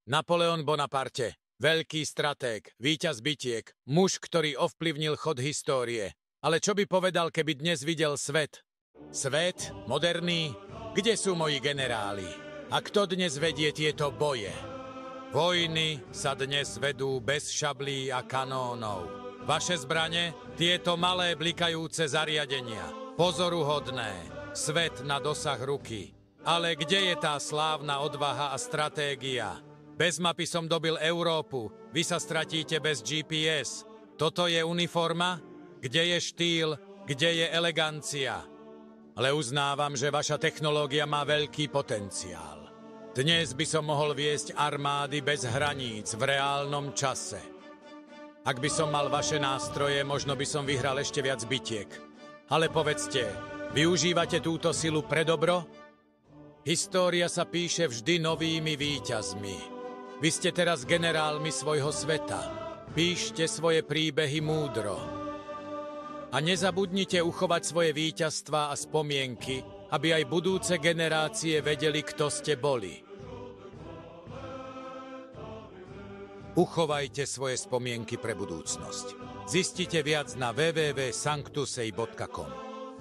Napoleon Bonaparte, veľký stratég, víťaz bitiek, muž, ktorý ovplyvnil chod histórie. Ale čo by povedal, keby dnes videl svet? Svet? Moderný? Kde sú moji generáli? A kto dnes vedie tieto boje? Vojny sa dnes vedú bez šablí a kanónov. Vaše zbrane? Tieto malé blikajúce zariadenia. Pozoruhodné. Svet na dosah ruky. Ale kde je tá slávna odvaha a stratégia? Bez mapy som dobil Európu. Vy sa stratíte bez GPS. Toto je uniforma? Kde je štýl? Kde je elegancia? Ale uznávam, že vaša technológia má veľký potenciál. Dnes by som mohol viesť armády bez hraníc v reálnom čase. Ak by som mal vaše nástroje, možno by som vyhral ešte viac bitiek. Ale povedzte, využívate túto silu pre dobro? História sa píše vždy novými víťazmi. Vy ste teraz generálmi svojho sveta. Píšte svoje príbehy múdro. A nezabudnite uchovať svoje víťazstvá a spomienky, aby aj budúce generácie vedeli, kto ste boli. Uchovajte svoje spomienky pre budúcnosť. Zistite viac na www.sanctusei.com.